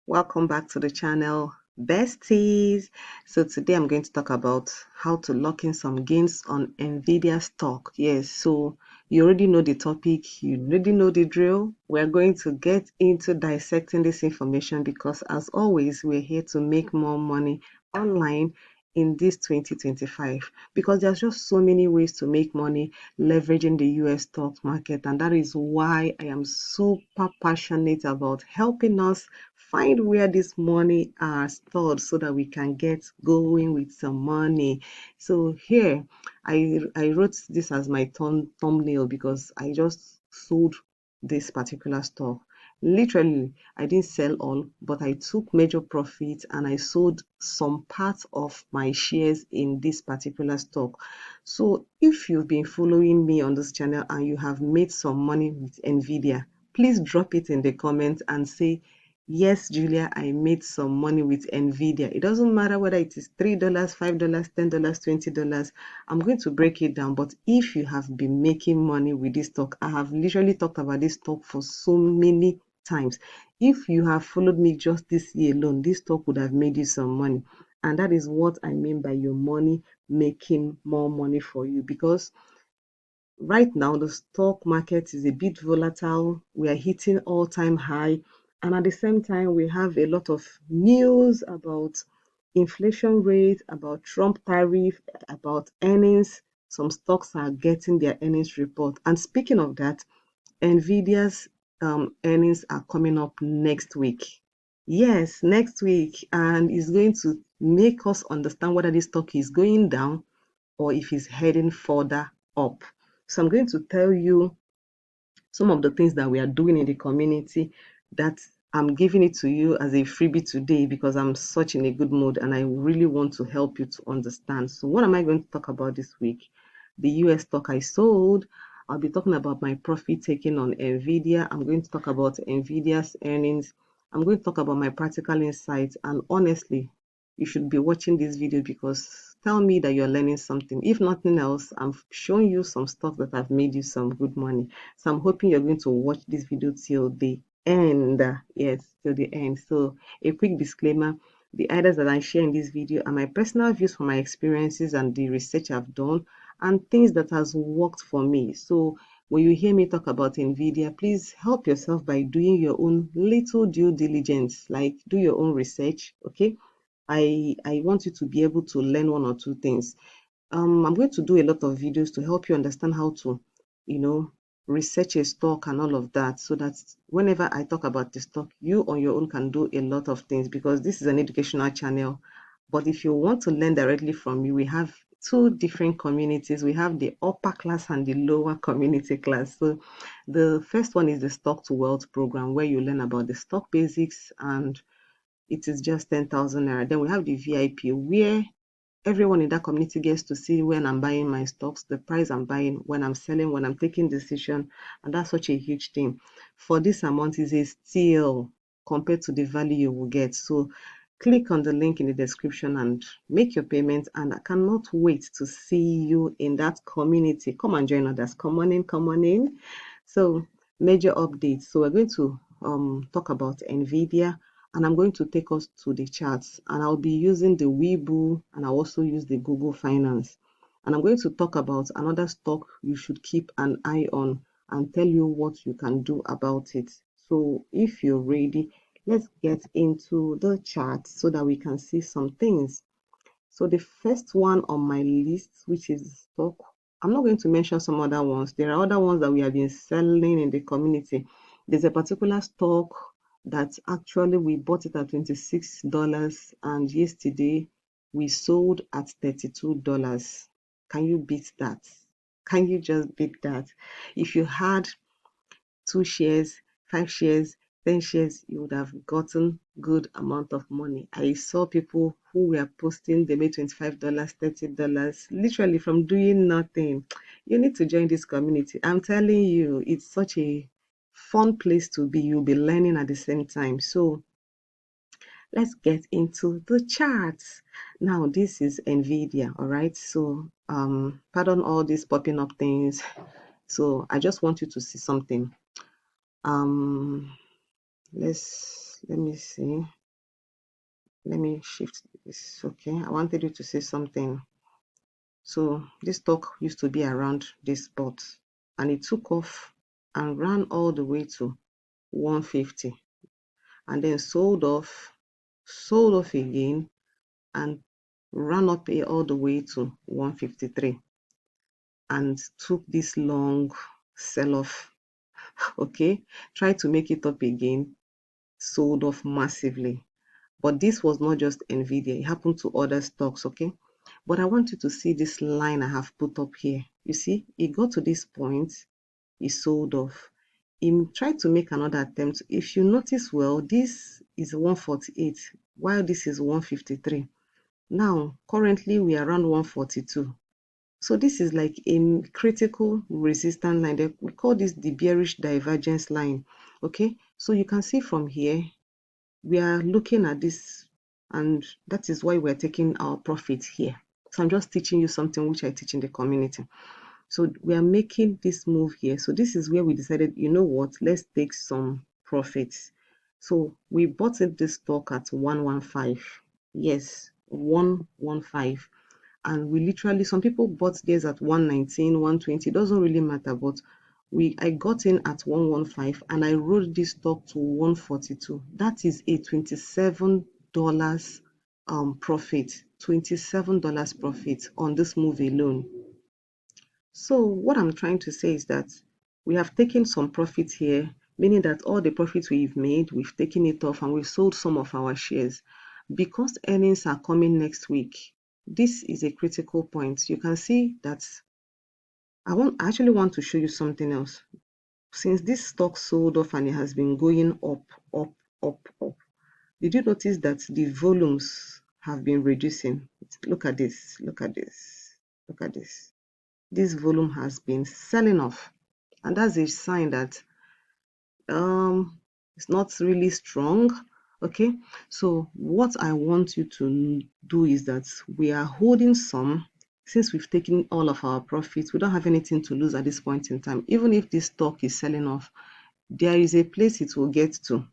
Welcome back to the channel, Besties. So today I'm going to talk about how to lock in some gains on NVIDIA stock. Yes, so you already know the topic, you already know the drill. We're going to get into dissecting this information because as always, we're here to make more money online in this 2025 because there's just so many ways to make money leveraging the US stock market, and that is why I am super passionate about helping us find where this money are stored so that we can get going with some money. So here I wrote this as my thumbnail because I just sold this particular stock. Literally, I didn't sell all, but I took major profits and I sold some parts of my shares in this particular stock. So if you've been following me on this channel and you have made some money with NVIDIA, please drop it in the comments and say, yes, Julia, I made some money with NVIDIA. It doesn't matter whether it is $3, $5, $10, $20. I'm going to break it down. But if you have been making money with this stock, I have literally talked about this stock for so many times. If you have followed me just this year alone, this stock would have made you some money. And that is what I mean by your money making more money for you, because right now the stock market is a bit volatile. We are hitting all-time high, and at the same time we have a lot of news about inflation rate, about Trump tariff, about earnings. Some stocks are getting their earnings report. And speaking of that, Nvidia's earnings are coming up next week. Yes, next week, and it's going to make us understand whether this stock is going down or if it's heading further up. So I'm going to tell you some of the things that we are doing in the community that I'm giving it to you as a freebie today because I'm such in a good mood and I really want to help you to understand. So what am I going to talk about this week? The US stock I sold. I'll be talking about my profit taking on NVIDIA. I'm going to talk about NVIDIA's earnings. I'm going to talk about my practical insights. And honestly, you should be watching this video because tell me that you're learning something. If nothing else, I'm showing you some stuff that have made you some good money. So I'm hoping you're going to watch this video till the end. Yes, till the end. So a quick disclaimer. The ideas that I share in this video are my personal views from my experiences and the research I've done and things that has worked for me. So when you hear me talk about NVIDIA, please help yourself by doing your own little due diligence, like do your own research, okay? I want you to be able to learn one or two things. I'm going to do a lot of videos to help you understand how to, you know, research a stock and all of that, so that whenever I talk about the stock, you on your own can do a lot of things because this is an educational channel. But if you want to learn directly from me, we have two different communities. We have the upper class and the lower community class. So the first one is the stock to wealth program where you learn about the stock basics and it is just 10,000 naira. Then we have the VIP where everyone in that community gets to see when I'm buying my stocks, the price I'm buying, when I'm selling, when I'm taking decision, and that's such a huge thing. For this amount is a steal compared to the value you will get. So click on the link in the description and make your payment. And I cannot wait to see you in that community. Come and join others. Come on in, come on in. So major updates. So we're going to talk about NVIDIA and I'm going to take us to the charts and I'll be using the Weibo and I'll also use the Google Finance. And I'm going to talk about another stock you should keep an eye on and tell you what you can do about it. So if you're ready, let's get into the chart so that we can see some things. So the first one on my list, which is stock, I'm not going to mention some other ones. There are other ones that we have been selling in the community. There's a particular stock that actually we bought it at $26 and yesterday we sold at $32. Can you beat that? Can you just beat that? If you had 2 shares, 5 shares, 10 shares, you would have gotten good amount of money. I saw people who were posting they made $25, $30, literally from doing nothing. You need to join this community. I'm telling you, it's such a fun place to be. You'll be learning at the same time. So let's get into the charts. Now, this is NVIDIA, all right? So pardon all these popping up things. So I just want you to see something. Um, Let me see. Let me shift this. Okay, I wanted you to say something. So this stock used to be around this spot, and it took off and ran all the way to 150, and then sold off again, and ran up all the way to 153, and took this long sell off. Okay, tried to make it up again, sold off massively. But this was not just NVIDIA, it happened to other stocks, okay? But I want you to see this line I have put up here. You see, it got to this point, it sold off. He tried to make another attempt. If you notice well, this is 148, while this is 153. Now, currently, we are around 142. So this is like a critical resistance line. We call this the bearish divergence line. Okay, so you can see from here, we are looking at this, and that is why we're taking our profit here. So I'm just teaching you something which I teach in the community. So we are making this move here. So this is where we decided, you know what, let's take some profits. So we bought in this stock at 115. Yes, 115. And we literally, some people bought theirs at 119, 120. It doesn't really matter, but I got in at 115 and I rode this stock to 142. That is a $27 profit. $27 profit on this move alone. So what I'm trying to say is that we have taken some profit here, meaning that all the profits we've made, we've taken it off and we've sold some of our shares. Because earnings are coming next week, this is a critical point. You can see that I actually want to show you something else. Since this stock sold off and it has been going up, up, up, up, did you notice that the volumes have been reducing? Look at this, look at this, look at this. This volume has been selling off, and that's a sign that it's not really strong. Okay, so what I want you to do is that we are holding some. Since we've taken all of our profits, we don't have anything to lose at this point in time. Even if this stock is selling off, there is a place it will get to,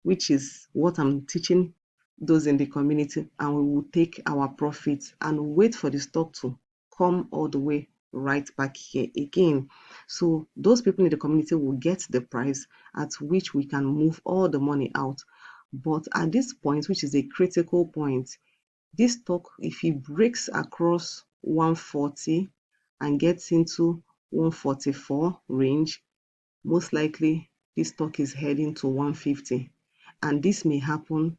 which is what I'm teaching those in the community, and we will take our profits and wait for the stock to come all the way right back here again. So those people in the community will get the price at which we can move all the money out. But at this point, which is a critical point, this stock, if it breaks across 140 and gets into 144 range, most likely this stock is heading to 150, and this may happen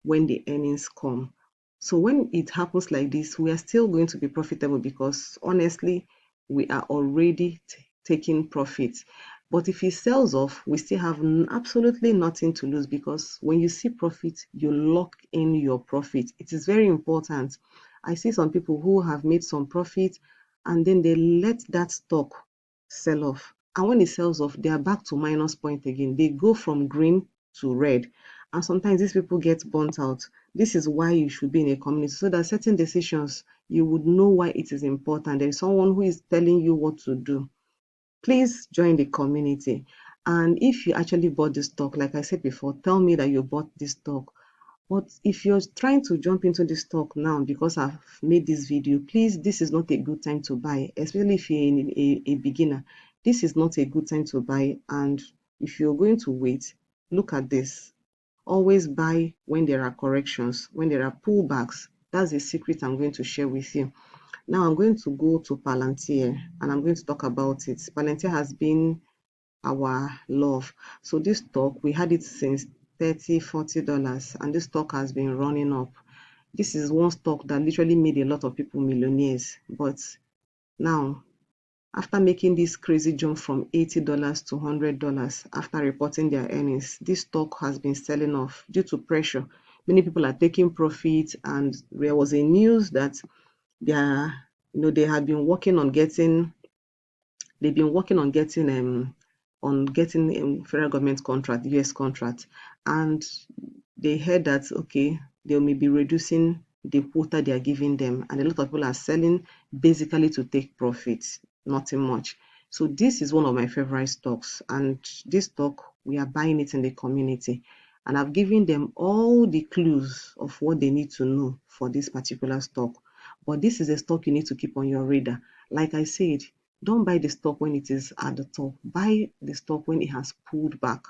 when the earnings come. So when it happens like this, we are still going to be profitable because honestly, we are already taking profits. But if it sells off, we still have absolutely nothing to lose, because when you see profit, you lock in your profit. It is very important. I see some people who have made some profit and then they let that stock sell off. And when it sells off, they are back to minus point again. They go from green to red. And sometimes these people get burnt out. This is why you should be in a community, so that certain decisions, you would know why it is important. There is someone who is telling you what to do. Please join the community. And if you actually bought this stock, like I said before, tell me that you bought this stock. But if you're trying to jump into this stock now because I've made this video, please, this is not a good time to buy, especially if you're a beginner. This is not a good time to buy. And if you're going to wait, look at this. Always buy when there are corrections, when there are pullbacks. That's a secret I'm going to share with you. Now I'm going to go to Palantir and I'm going to talk about it. Palantir has been our love. So this stock, we had it since $30, $40, and this stock has been running up. This is one stock that literally made a lot of people millionaires. But now, after making this crazy jump from $80 to $100 after reporting their earnings, this stock has been selling off due to pressure. Many people are taking profit, and there was a news that they are, they had been working on getting they've been working on getting federal government contract, US contract, and they heard that okay, they may be reducing the quota they are giving them, and a lot of people are selling basically to take profits, nothing much. So this is one of my favorite stocks, and this stock we are buying it in the community. and I've given them all the clues of what they need to know for this particular stock. But this is a stock you need to keep on your radar. Like I said, don't buy the stock when it is at the top. Buy the stock when it has pulled back.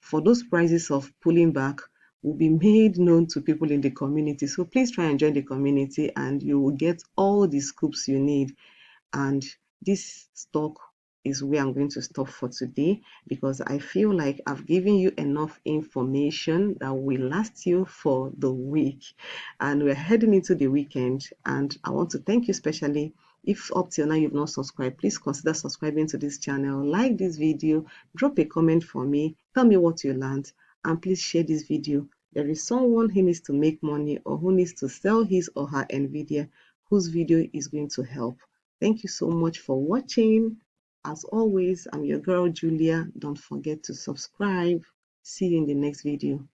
For those prices of pulling back will be made known to people in the community. So please try and join the community and you will get all the scoops you need. And this stock is where I'm going to stop for today, because I feel like I've given you enough information that will last you for the week. And we're heading into the weekend, and I want to thank you specially. If up till now you've not subscribed, please consider subscribing to this channel, like this video, drop a comment for me, tell me what you learned, and please share this video. There is someone who needs to make money or who needs to sell his or her NVIDIA, whose video is going to help. Thank you so much for watching. As always, I'm your girl Julia. Don't forget to subscribe. See you in the next video.